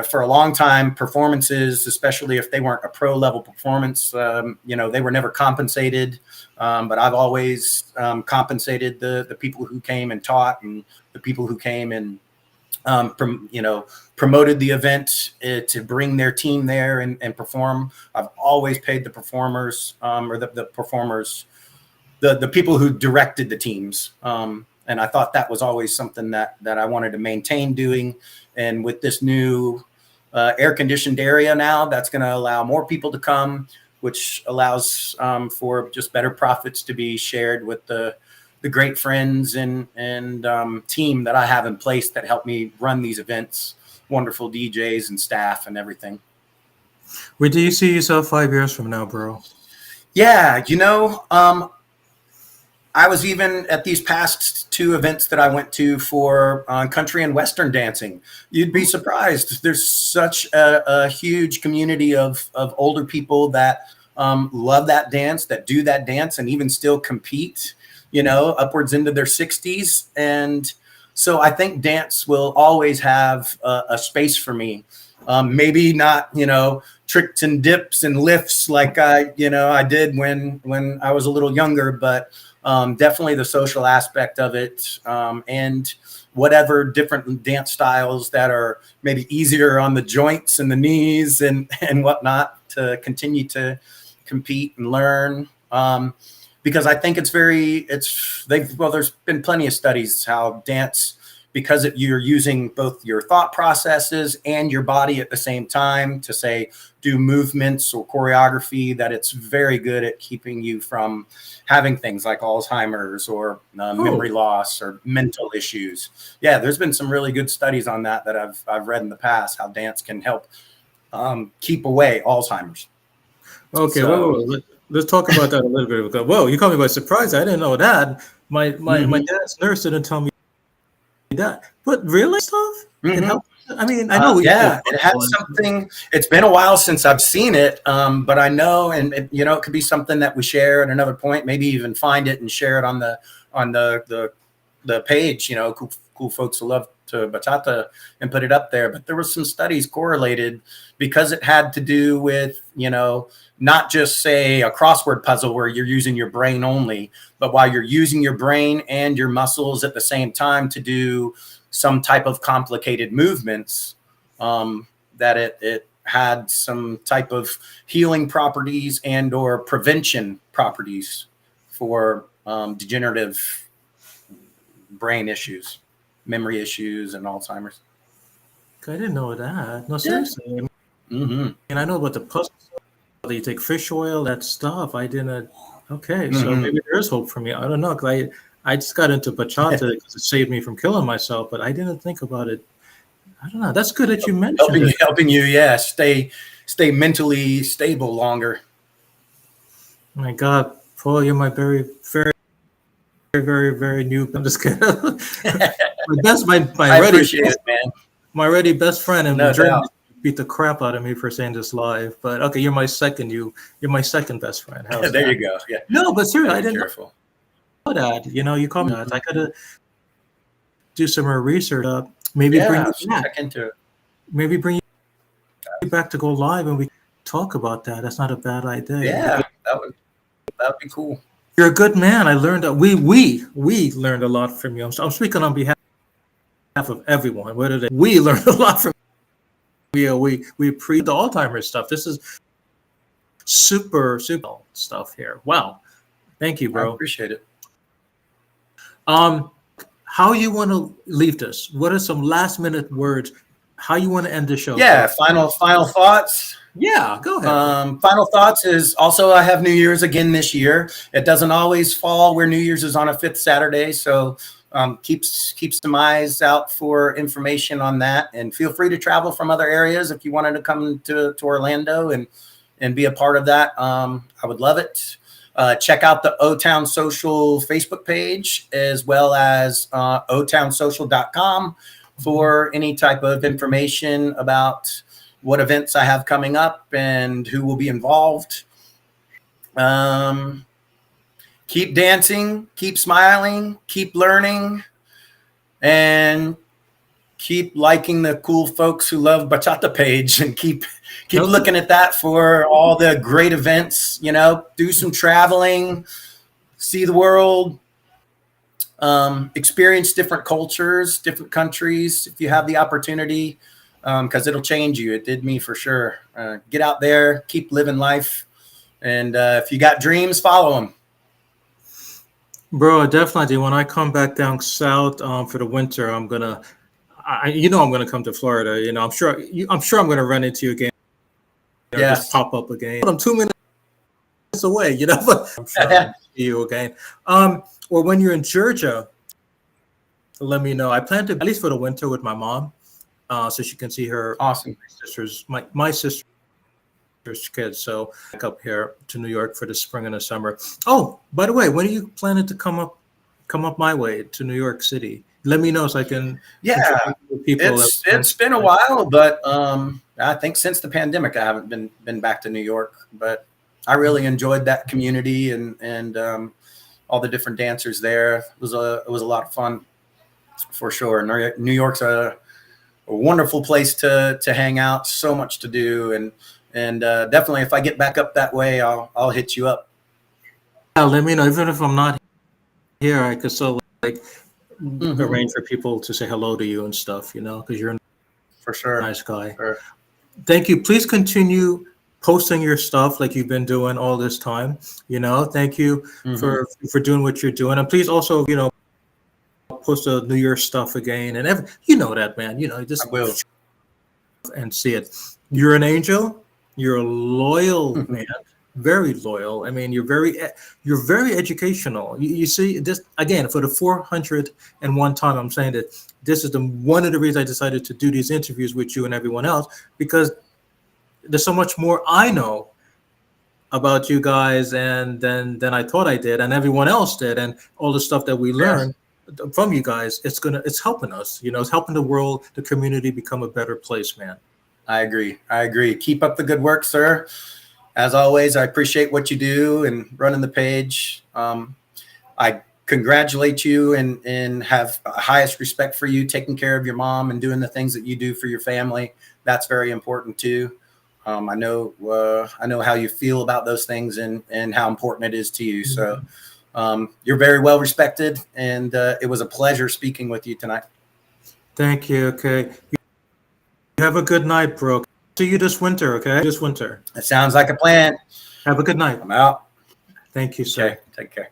For a long time, performances, especially if they weren't a pro level performance, they were never compensated. But I've always compensated the people who came and taught, and the people who came and promoted the event to bring their team there and perform. I've always paid the performers, or the performers, the people who directed the teams. And I thought that was always something that I wanted to maintain doing. And with this new air-conditioned area now, that's going to allow more people to come, which allows for just better profits to be shared with the great friends and team that I have in place that help me run these events, wonderful DJs and staff and everything. Where do you see yourself 5 years from now, bro? Yeah, I was even at these past two events that I went to for country and Western dancing. You'd be surprised. There's such a huge community of older people that love that dance, that do that dance, and even still compete, upwards into their 60s. And so I think dance will always have a space for me. Maybe not, tricks and dips and lifts like I did when I was a little younger, but definitely the social aspect of it, and whatever different dance styles that are maybe easier on the joints and the knees and whatnot, to continue to compete and learn. Because I think there's been plenty of studies how dance, because you're using both your thought processes and your body at the same time to, say, do movements or choreography, that it's very good at keeping you from having things like Alzheimer's or memory loss or mental issues. Yeah, there's been some really good studies on that I've read in the past, how dance can help keep away Alzheimer's. Okay, whoa. Let's talk about that a little bit. Whoa, you caught me by surprise. I didn't know that. My dad's nurse didn't tell me that. But really stuff can help. I mean, I know. It had something. It's been a while since I've seen it, but I know, and it could be something that we share at another point. Maybe even find it and share it on the page. Cool folks who love to bachata, and put it up there. But there were some studies correlated, because it had to do with not just, say, a crossword puzzle where you're using your brain only, but while you're using your brain and your muscles at the same time to do some type of complicated movements, that it had some type of healing properties and or prevention properties for degenerative brain issues, memory issues, and Alzheimer's. I didn't know that. No, seriously. And I know about the puzzle. You take fish oil, that stuff. I didn't. Okay, so maybe there is hope for me. I don't know, because I just got into bachata because it saved me from killing myself, but I didn't think about it. I don't know. That's good that you mentioned helping you, yeah, stay mentally stable longer. My God, Paul, you're my very, very, very, very new. I'm just kidding. I appreciate it, man. My already best friend in No Germany doubt. beat the crap out of me for saying this live. But okay, you're my second. You're my second best friend. How's there that? you go. Yeah. No, but seriously, I didn't know that. You call me that. I gotta do some more research. Maybe bring you back. Check into it. Maybe bring you back to go live and we talk about that. That's not a bad idea. Yeah, that would be cool. You're a good man. I learned that we learned a lot from you. I'm speaking on behalf of everyone. We learned a lot from you. We pre the Alzheimer's stuff. This is super stuff here. Wow. Thank you, I bro. appreciate it. How you want to leave this? What are some last minute words? How you want to end the show, bro? Yeah, final thoughts. Yeah, go ahead, bro. Final thoughts is also I have New Year's again this year. It doesn't always fall where New Year's is on a fifth Saturday, so keeps some eyes out for information on that. And feel free to travel from other areas if you wanted to come to Orlando and be a part of that. I would love it. Check out the O-Town Social Facebook page as well as otownsocial.com for any type of information about what events I have coming up and who will be involved. Keep dancing, keep smiling, keep learning, and keep liking the Cool Folks Who Love Bachata page, and keep looking at that for all the great events. You know, do some traveling, see the world, experience different cultures, different countries if you have the opportunity, because it'll change you. It did me for sure. Get out there, keep living life, and if you got dreams, follow them. Bro, definitely. When I come back down south for the winter, I'm gonna come to Florida. You know, I'm sure I'm gonna run into you again. Or Yes. just pop up again. I'm 2 minutes away. You know, but I'm sure I'll see you again. Or when you're in Georgia, let me know. I plan to at least for the winter with my mom, so she can see her awesome sisters, my sister's kids. So back up here to New York for the spring and the summer. Oh, by the way, when are you planning to come up my way to New York City? Let me know so I can. Yeah, people. It's been a while, but I think since the pandemic, I haven't been back to New York. But I really enjoyed that community and all the different dancers there. It was a lot of fun, for sure. New York's a wonderful place to hang out. So much to do, and definitely if I get back up that way, I'll hit you up. Yeah, let me know. Even if I'm not here, I could still arrange for people to say hello to you and stuff. You know, because you're for sure a nice guy. Sure. Thank you. Please continue posting your stuff like you've been doing all this time. You know, thank you for doing what you're doing, and please also post the New Year's stuff again and that, man. You know, just I will. And see it. You're an angel. You're a loyal man, very loyal. I mean, you're very educational. You see this again for the 401 time. I'm saying that this is one of the reasons I decided to do these interviews with you and everyone else, because there's so much more I know about you guys and than I thought I did, and everyone else did, and all the stuff that we learned from you guys. It's helping us. You know, it's helping the world, the community become a better place, man. I agree. Keep up the good work, sir. As always, I appreciate what you do and running the page. I congratulate you and have highest respect for you taking care of your mom and doing the things that you do for your family. That's very important too. I know how you feel about those things and how important it is to you. So you're very well respected, and it was a pleasure speaking with you tonight. Thank you. Okay. You have a good night, bro. See you this winter, okay? This winter. It sounds like a plan. Have a good night. I'm out. Thank you, sir. Okay, take care.